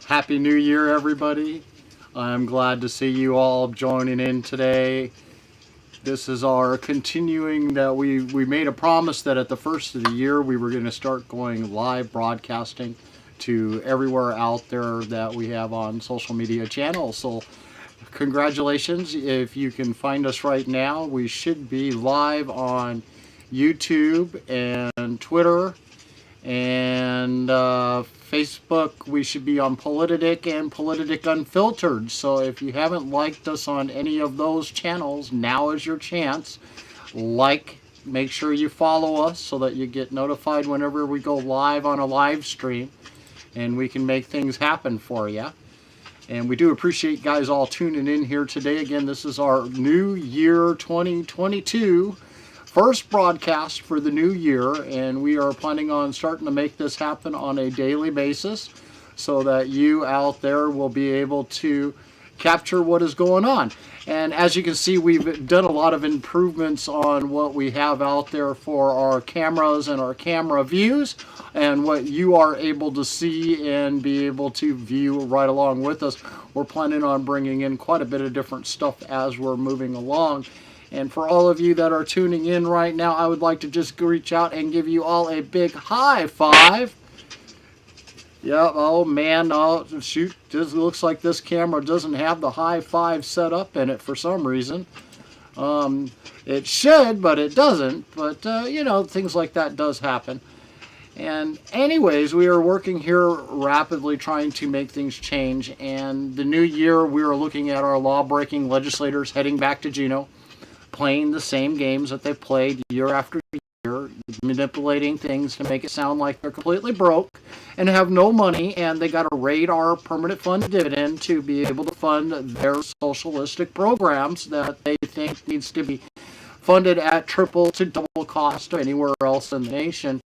Happy New Year, everybody. I'm glad to see you all joining in today. This is our continuing that we made a promise that at the first of the year we were going to start going live broadcasting to everywhere out there that we have on social media channels. So congratulations. If you can find us right now, we should be live on YouTube and Twitter and Facebook. We should be on Politadick and Politadick Unfiltered. So if you haven't liked us on any of those channels, now is your chance. Make sure you follow us so that you get notified whenever we go live on a live stream and we can make things happen for you. And we do appreciate guys all tuning in here today. Again, this is our New Year 2022 first broadcast for the new year, and we are planning on starting to make this happen on a daily basis so that you out there will be able to capture what is going on. And as you can see, we've done a lot of improvements on what we have out there for our cameras and our camera views and what you are able to see and be able to view right along with us. We're planning on bringing in quite a bit of different stuff as we're moving along. And for all of you that are tuning in right now, I would like to just reach out and give you all a big high five. Yep, oh man, oh shoot, this looks like this camera doesn't have the high five set up in it for some reason. It should, but it doesn't. But, you know, things like that does happen. And anyways, we are working here rapidly trying to make things change. And the new year, we are looking at our law-breaking legislators heading back to Juneau, playing the same games that they've played year after year, manipulating things to make it sound like they're completely broke and have no money, and they got to raid our permanent fund dividend to be able to fund their socialistic programs that they think needs to be funded at triple to double cost of anywhere else in the nation.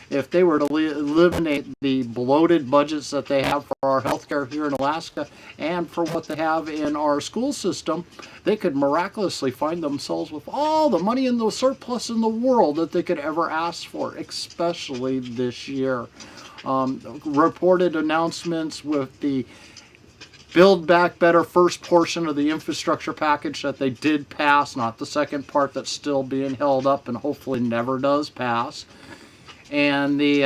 If they were to eliminate the bloated budgets that they have for our healthcare here in Alaska and for what they have in our school system, they could miraculously find themselves with all the money in the surplus in the world that they could ever ask for, especially this year. Reported announcements with the Build Back Better first portion of the infrastructure package that they did pass, not the second part that's still being held up and hopefully never does pass. And the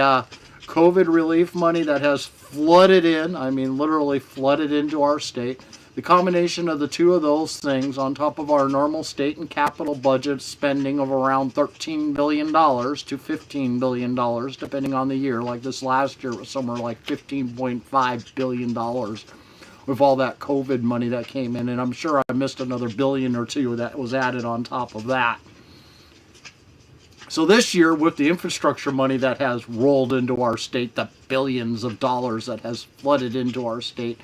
COVID relief money that has flooded in, I mean literally flooded into our state. The combination of the two of those things on top of our normal state and capital budget spending of around $13 billion to $15 billion, depending on the year. Like this last year was somewhere like $15.5 billion with all that COVID money that came in. And I'm sure I missed another billion or two that was added on top of that. So this year, with the infrastructure money that has rolled into our state, the billions of dollars that has flooded into our state,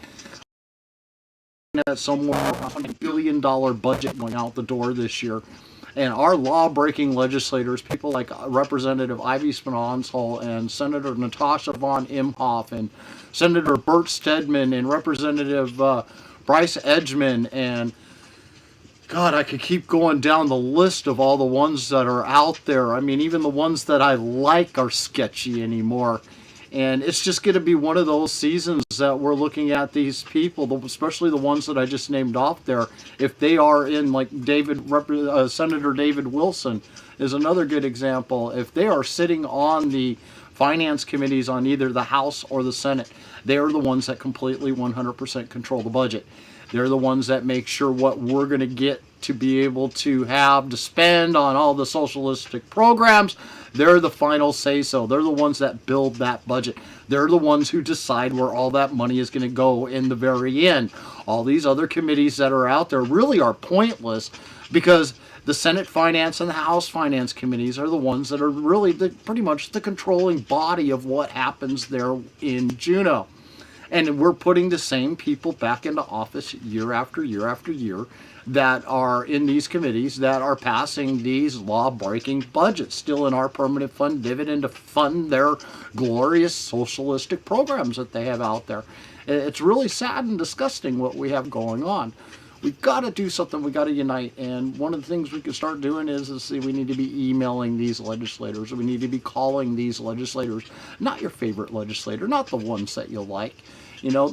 at somewhere $100 billion budget going out the door this year. And our law-breaking legislators, people like Representative Ivy Spinansel and Senator Natasha von Imhoff and Senator Bert Stedman and Representative Bryce Edgman, and God, I could keep going down the list of all the ones that are out there. I mean, even the ones that I like are sketchy anymore. And it's just going to be one of those seasons that we're looking at these people, especially the ones that I just named off there. If they are in, like Senator David Wilson is another good example. If they are sitting on the finance committees on either the House or the Senate, they are the ones that completely 100% control the budget. They're the ones that make sure what we're going to get to be able to have to spend on all the socialistic programs. They're the final say-so. They're the ones that build that budget. They're the ones who decide where all that money is going to go in the very end. All these other committees that are out there really are pointless because the Senate Finance and the House Finance committees are the ones that are really pretty much the controlling body of what happens there in Juneau. And we're putting the same people back into office year after year after year that are in these committees that are passing these law-breaking budgets, still in our permanent fund dividend to fund their glorious socialistic programs that they have out there. It's really sad and disgusting what we have going on. We've got to do something. We got to unite. And one of the things we can start doing is see, we need to be emailing these legislators. We need to be calling these legislators, not your favorite legislator, not the ones that you like. You know,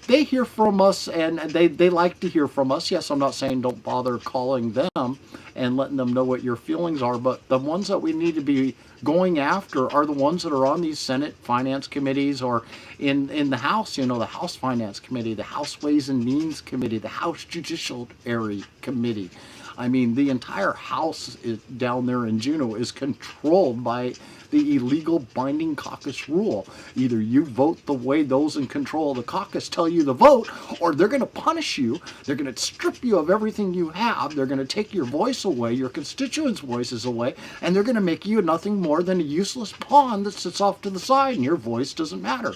they hear from us, and they like to hear from us. Yes, I'm not saying don't bother calling them and letting them know what your feelings are, but the ones that we need to be going after are the ones that are on these Senate Finance Committees or in the House, you know, the House Finance Committee, the House Ways and Means Committee, the House Judiciary Committee. I mean, the entire House down there in Juneau is controlled by the illegal binding caucus rule. Either you vote the way those in control of the caucus tell you to vote, or they're going to punish you. They're going to strip you of everything you have. They're going to take your voice away, your constituents' voices away, and they're going to make you nothing more than a useless pawn that sits off to the side, and your voice doesn't matter.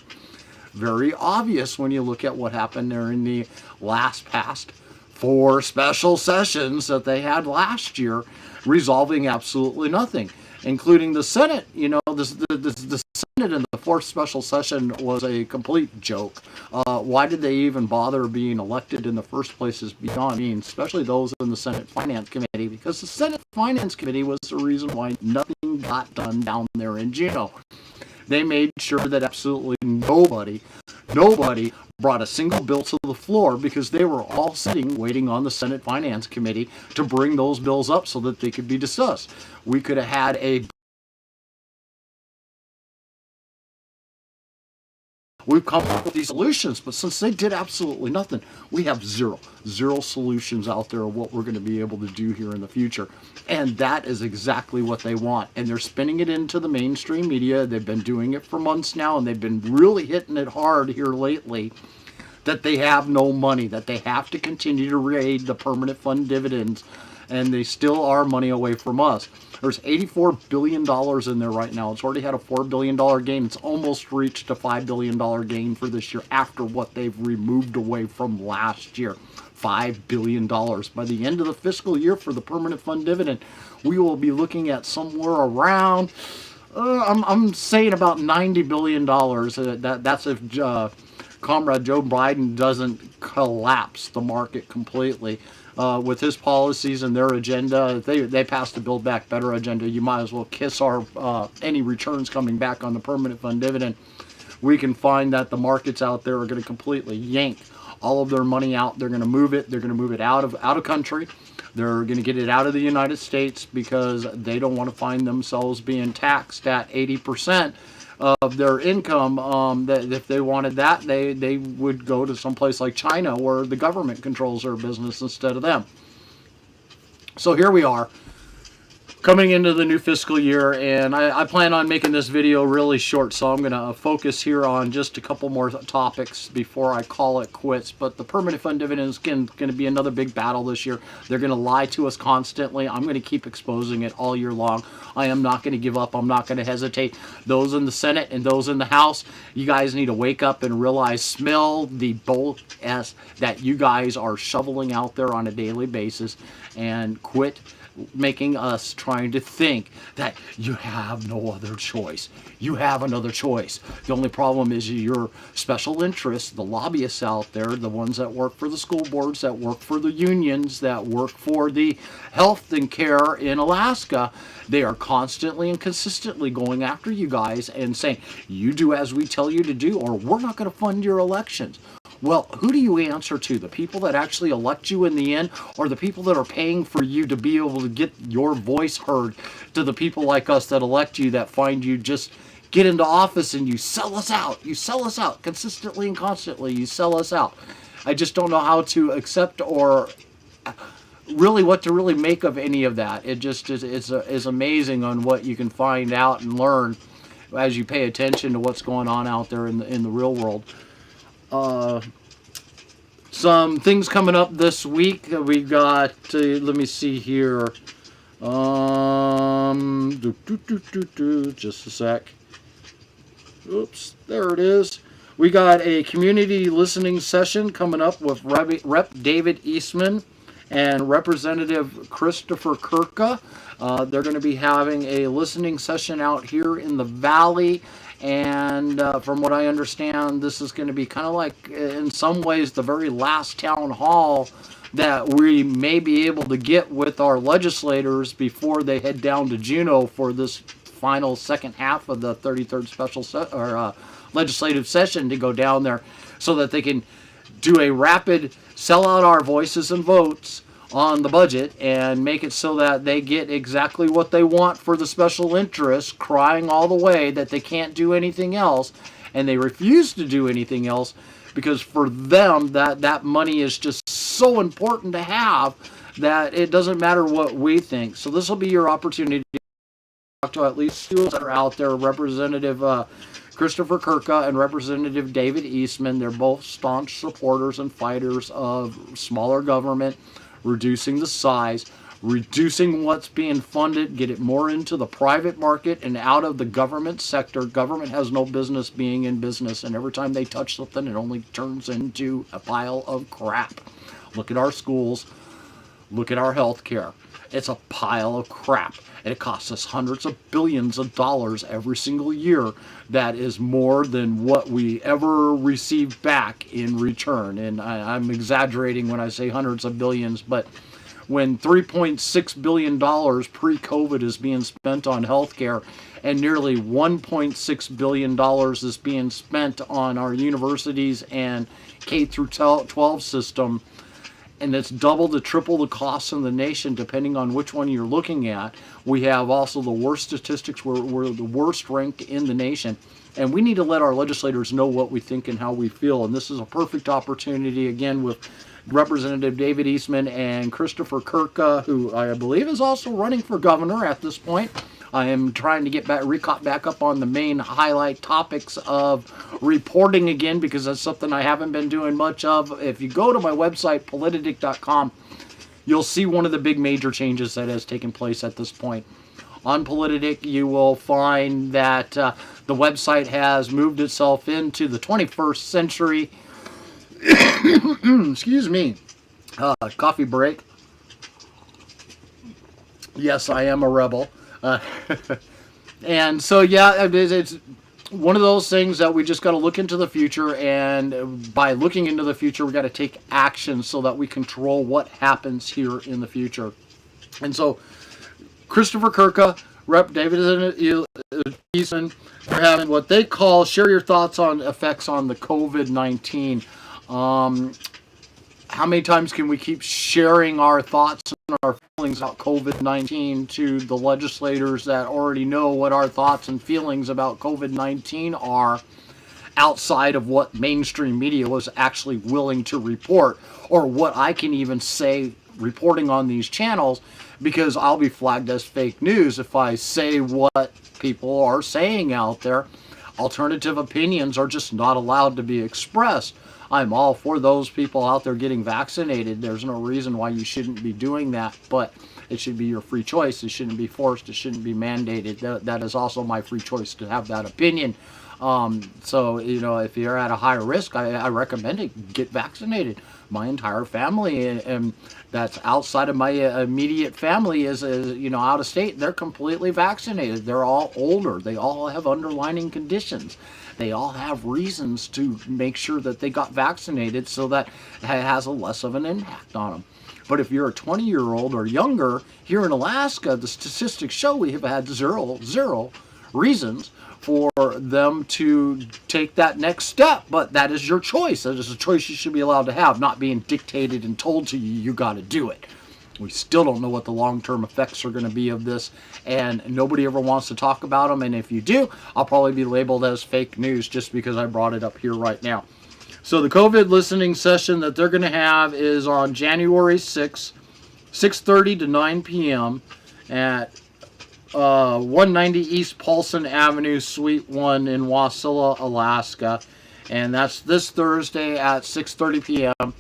Very obvious when you look at what happened there in the last past 4 special sessions that they had last year, resolving absolutely nothing, including the Senate. You know, the Senate in the 4th special session was a complete joke. Why did they even bother being elected in the first place is beyond me, especially those in the Senate Finance Committee, because the Senate Finance Committee was the reason why nothing got done down there in Juneau. They made sure that absolutely nobody brought a single bill to the floor because they were all sitting waiting on the Senate Finance Committee to bring those bills up so that they could be discussed. We could have had We've come up with these solutions, but since they did absolutely nothing, we have zero solutions out there of what we're going to be able to do here in the future. And that is exactly what they want. And they're spinning it into the mainstream media. They've been doing it for months now, and they've been really hitting it hard here lately, that they have no money, that they have to continue to raid the permanent fund dividends, and they still are money away from us. There's $84 billion in there right now. It's already had a $4 billion gain. It's almost reached a $5 billion gain for this year after what they've removed away from last year. $5 billion. By the end of the fiscal year for the permanent fund dividend, we will be looking at somewhere around, I'm saying about $90 billion. That's if Comrade Joe Biden doesn't collapse the market completely. With his policies and their agenda, they passed the Build Back Better agenda. You might as well kiss our any returns coming back on the permanent fund dividend. We can find that the markets out there are going to completely yank all of their money out. They're going to move it. They're going to move it out of country. They're going to get it out of the United States because they don't want to find themselves being taxed at 80% of their income. That if they wanted that, they would go to someplace like China where the government controls their business instead of them. So here we are, coming into the new fiscal year, and I plan on making this video really short, so I'm going to focus here on just a couple more topics before I call it quits. But the permanent fund dividend is going to be another big battle this year. They're going to lie to us constantly. I'm going to keep exposing it all year long. I am not going to give up. I'm not going to hesitate. Those in the Senate and those in the House, you guys need to wake up and realize, smell the bull s that you guys are shoveling out there on a daily basis, and quit making us trying to think that you have no other choice. You have another choice. The only problem is your special interests, the lobbyists out there, the ones that work for the school boards, that work for the unions, that work for the health and care in Alaska. They are constantly and consistently going after you guys and saying, you do as we tell you to do, or we're not going to fund your elections. Well, who do you answer to? The people that actually elect you in the end, or the people that are paying for you to be able to get your voice heard, to the people like us that elect you, that find you just get into office and you sell us out. You sell us out consistently and constantly. You sell us out. I just don't know how to accept or really what to really make of any of that. It just is amazing on what you can find out and learn as you pay attention to what's going on out there in the real world. Some things coming up this week. We got, let me see here. Just a sec. Oops, there it is. We got a community listening session coming up with Rep. David Eastman and Representative Christopher Kirka. They're going to be having a listening session out here in the Valley, And from what I understand, this is going to be kind of like, in some ways, the very last town hall that we may be able to get with our legislators before they head down to Juneau for this final second half of the 33rd legislative session, to go down there so that they can do a rapid sell out our voices and votes on the budget and make it so that they get exactly what they want for the special interests, crying all the way that they can't do anything else, and they refuse to do anything else because for them that money is just so important to have that it doesn't matter what we think. So this will be your opportunity to talk to at least two that are out there, Representative Christopher Kirka and Representative David Eastman. They're both staunch supporters and fighters of smaller government, reducing the size, reducing what's being funded, get it more into the private market and out of the government sector. Government has no business being in business, and every time they touch something, it only turns into a pile of crap. Look at our schools. Look at our health care. It's a pile of crap, and it costs us hundreds of billions of dollars every single year. That is more than what we ever receive back in return. And I'm exaggerating when I say hundreds of billions, but when $3.6 billion pre-COVID is being spent on healthcare, and nearly $1.6 billion is being spent on our universities and K through 12 system, and it's double to triple the costs in the nation depending on which one you're looking at. We have also the worst statistics. We're the worst ranked in the nation, and we need to let our legislators know what we think and how we feel. And this is a perfect opportunity, again, with Representative David Eastman and Christopher Kirka, who I believe is also running for governor at this point. I am trying to get back up on the main highlight topics of reporting again, because that's something I haven't been doing much of. If you go to my website, Politadick.com, you'll see one of the big major changes that has taken place at this point. On Politadick, you will find that the website has moved itself into the 21st century. Excuse me. Coffee break. Yes, I am a rebel. And so, yeah, it's one of those things that we just got to look into the future, and by looking into the future, we got to take action so that we control what happens here in the future. And so, Christopher Kirka, Rep. David Eastman, are having what they call share your thoughts on effects on the COVID-19. How many times can we keep sharing our thoughts and our feelings about COVID-19 to the legislators that already know what our thoughts and feelings about COVID-19 are, outside of what mainstream media was actually willing to report, or what I can even say reporting on these channels, because I'll be flagged as fake news if I say what people are saying out there. Alternative opinions are just not allowed to be expressed. I'm all for those people out there getting vaccinated. There's no reason why you shouldn't be doing that, but it should be your free choice. It shouldn't be forced. It shouldn't be mandated. That is also my free choice to have that opinion. So, you know, if you're at a higher risk, I recommend it. Get vaccinated. My entire family, and that's outside of my immediate family, is you know, out of state. They're completely vaccinated. They're all older. They all have underlying conditions. They all have reasons to make sure that they got vaccinated so that it has a less of an impact on them. But if you're a 20-year-old or younger, here in Alaska, the statistics show we have had zero reasons for them to take that next step. But that is your choice. That is a choice you should be allowed to have, not being dictated and told to you, you got to do it. We still don't know what the long-term effects are going to be of this, and nobody ever wants to talk about them. And if you do, I'll probably be labeled as fake news just because I brought it up here right now. So the COVID listening session that they're going to have is on January 6th, 6:30 to 9 p.m. at 190 East Paulson Avenue, Suite 1 in Wasilla, Alaska. And that's this Thursday at 6:30 p.m.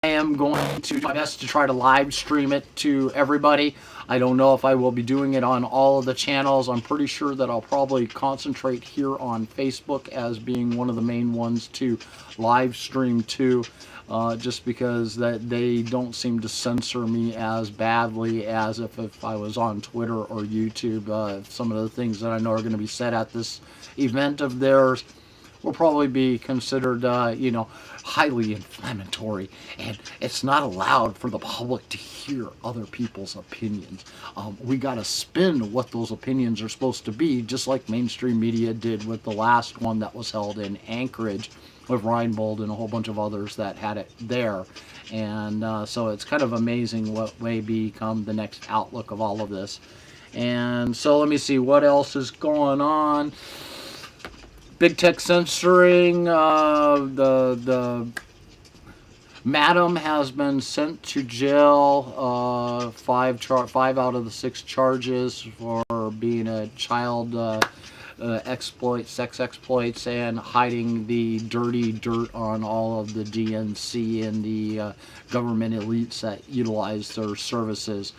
I am going to do my best to try to live stream it to everybody. I don't know if I will be doing it on all of the channels. I'm pretty sure that I'll probably concentrate here on Facebook as being one of the main ones to live stream to, just because that they don't seem to censor me as badly as if I was on Twitter or YouTube. Some of the things that I know are going to be said at this event of theirs will probably be considered, you know, highly inflammatory, and it's not allowed for the public to hear other people's opinions. We got to spin what those opinions are supposed to be, just like mainstream media did with the last one that was held in Anchorage with Reinbold and a whole bunch of others that had it there. And so it's kind of amazing what may become the next outlook of all of this. And so let me see what else is going on. Big tech censoring, the madam has been sent to jail, 5 out of the 6 charges for being a child sex exploits, and hiding the dirty dirt on all of the DNC and the government elites that utilize their services.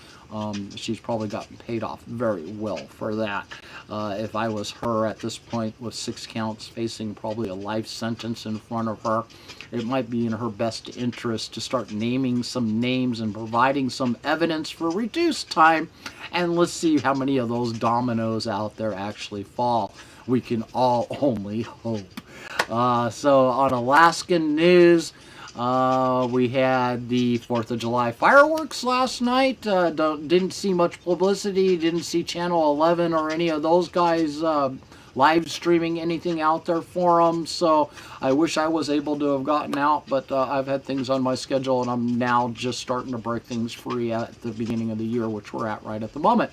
She's probably gotten paid off very well for that. If I was her at this point with 6 counts facing probably a life sentence in front of her, it might be in her best interest to start naming some names and providing some evidence for reduced time, and let's see how many of those dominoes out there actually fall. We can all only hope. So on Alaskan news, we had the 4th of July fireworks last night. Didn't see much publicity, didn't see Channel 11 or any of those guys live streaming anything out there for them, so I wish I was able to have gotten out, but I've had things on my schedule, and I'm now just starting to break things free at the beginning of the year, which we're at right at the moment.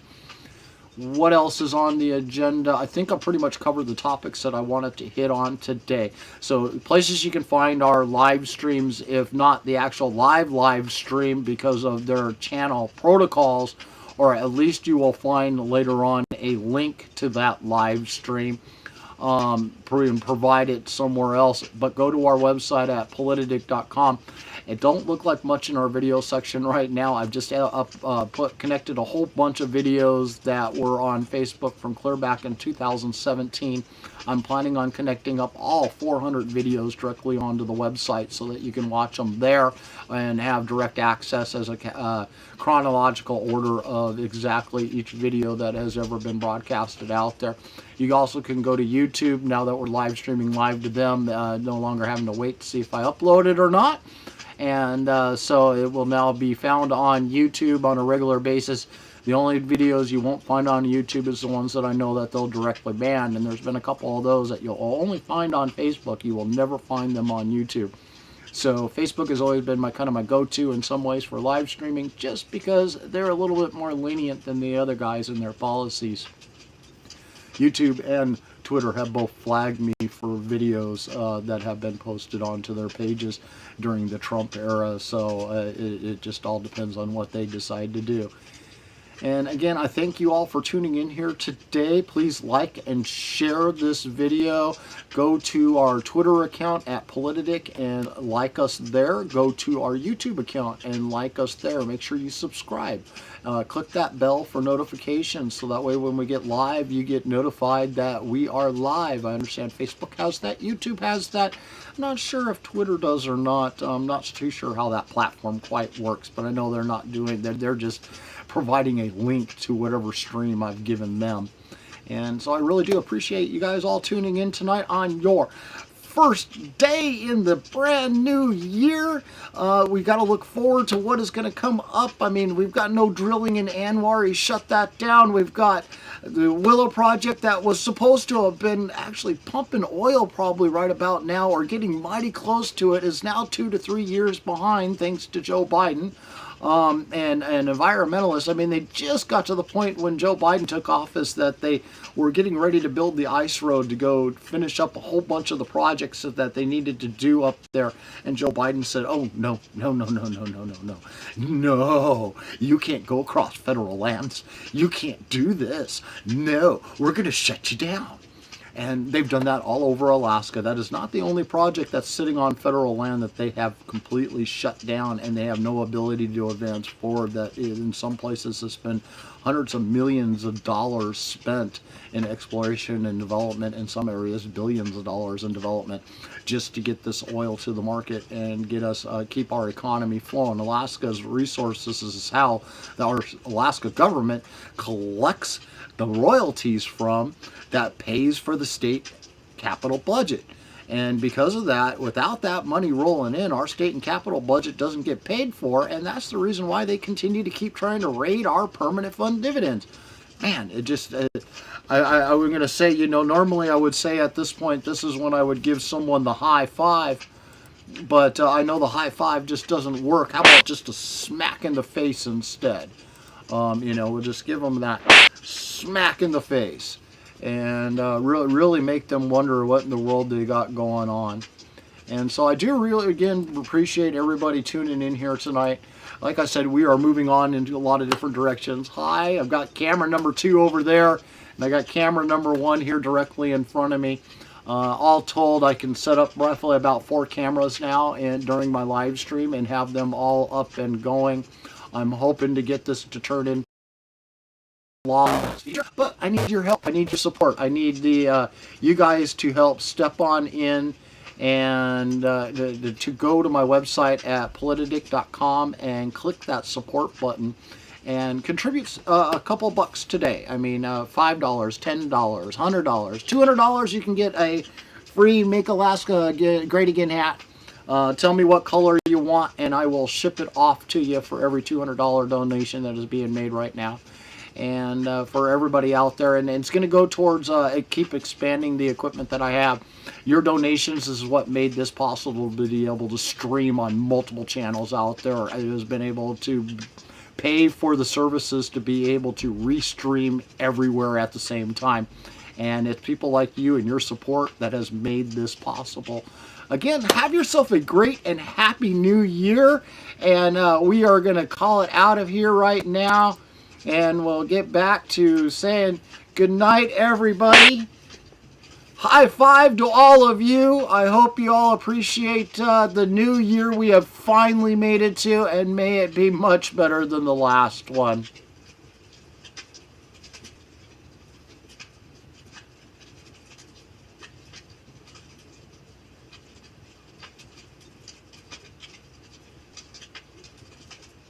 What else is on the agenda? I think I pretty much covered the topics that I wanted to hit on today. So places you can find our live streams, if not the actual live stream because of their channel protocols, or at least you will find later on a link to that live stream, and provide it somewhere else. But go to our website at Politadick.com. It don't look like much in our video section right now. I've just connected a whole bunch of videos that were on Facebook from clear back in 2017. I'm planning on connecting up all 400 videos directly onto the website so that you can watch them there and have direct access as a chronological order of exactly each video that has ever been broadcasted out there. You also can go to YouTube now that we're live streaming live to them, no longer having to wait to see if I upload it or not. And so it will now be found on YouTube on a regular basis. The only videos you won't find on YouTube is the ones that I know that they'll directly ban, and there's been a couple of those that you'll only find on Facebook. You will never find them on YouTube. So Facebook has always been my kind of my go-to in some ways for live streaming, just because they're a little bit more lenient than the other guys in their policies. YouTube and Twitter have both flagged me for videos that have been posted onto their pages during the Trump era, so it just all depends on what they decide to do. And again, I thank you all for tuning in here today. Please like and share this video. Go to our Twitter account at Politadick and like us there. Go to our YouTube account and like us there. Make sure you subscribe. Click that bell for notifications so that way when we get live, you get notified that we are live. I understand Facebook has that. YouTube has that. I'm not sure if Twitter does or not. I'm not too sure how that platform quite works, but I know they're not doing that. They're just providing a link to whatever stream I've given them. And so I really do appreciate you guys all tuning in tonight on your first day in the brand new year. We got to look forward to what is going to come up. I mean, we've got no drilling in Anwar. He shut that down. We've got the Willow project that was supposed to have been actually pumping oil probably right about now, or getting mighty close to it, is now 2 to 3 years behind thanks to Joe Biden. And environmentalists, I mean, they just got to the point when Joe Biden took office that they were getting ready to build the ice road to go finish up a whole bunch of the projects that they needed to do up there. And Joe Biden said, oh, no, you can't go across federal lands. You can't do this. No, we're going to shut you down. And they've done that all over Alaska. That is not the only project that's sitting on federal land that they have completely shut down, and they have no ability to advance forward. That in some places has been hundreds of millions of dollars spent in exploration and development, in some areas billions of dollars in development, just to get this oil to the market and get us keep our economy flowing. Alaska's resources is how our Alaska government collects the royalties from that pays for the state capital budget. And because of that, without that money rolling in, our state and capital budget doesn't get paid for, and that's the reason why they continue to keep trying to raid our permanent fund dividends. Man, it just, I was going to say, you know, normally I would say at this point, this is when I would give someone the high five, but I know the high five just doesn't work. How about just a smack in the face instead? You know, we'll just give them that smack in the face, and really make them wonder what in the world they got going on. And so I do really, again, appreciate everybody tuning in here tonight. Like I said, we are moving on into a lot of different directions. Hi, I've got camera number 2 over there, and I got camera number 1 here directly in front of me. All told, I can set up roughly about 4 cameras now and during my live stream and have them all up and going. I'm hoping to get this to turn in long, but I need your help. I need your support. I need the you guys to help step on in and to go to my website at politadick.com and click that support button and contribute a couple bucks today. I mean, $5, $10, $100, $200. You can get a free Make Alaska Great Again hat. Tell me what color you want, and I will ship it off to you for every $200 donation that is being made right now. And for everybody out there, and it's going to go towards keep expanding the equipment that I have. Your donations is what made this possible, to be able to stream on multiple channels out there. It has been able to pay for the services to be able to restream everywhere at the same time. And it's people like you and your support that has made this possible. Again, have yourself a great and happy new year. And we are going to call it out of here right now. And we'll get back to saying good night, everybody. High five to all of you. I hope you all appreciate the new year we have finally made it to, and may it be much better than the last one.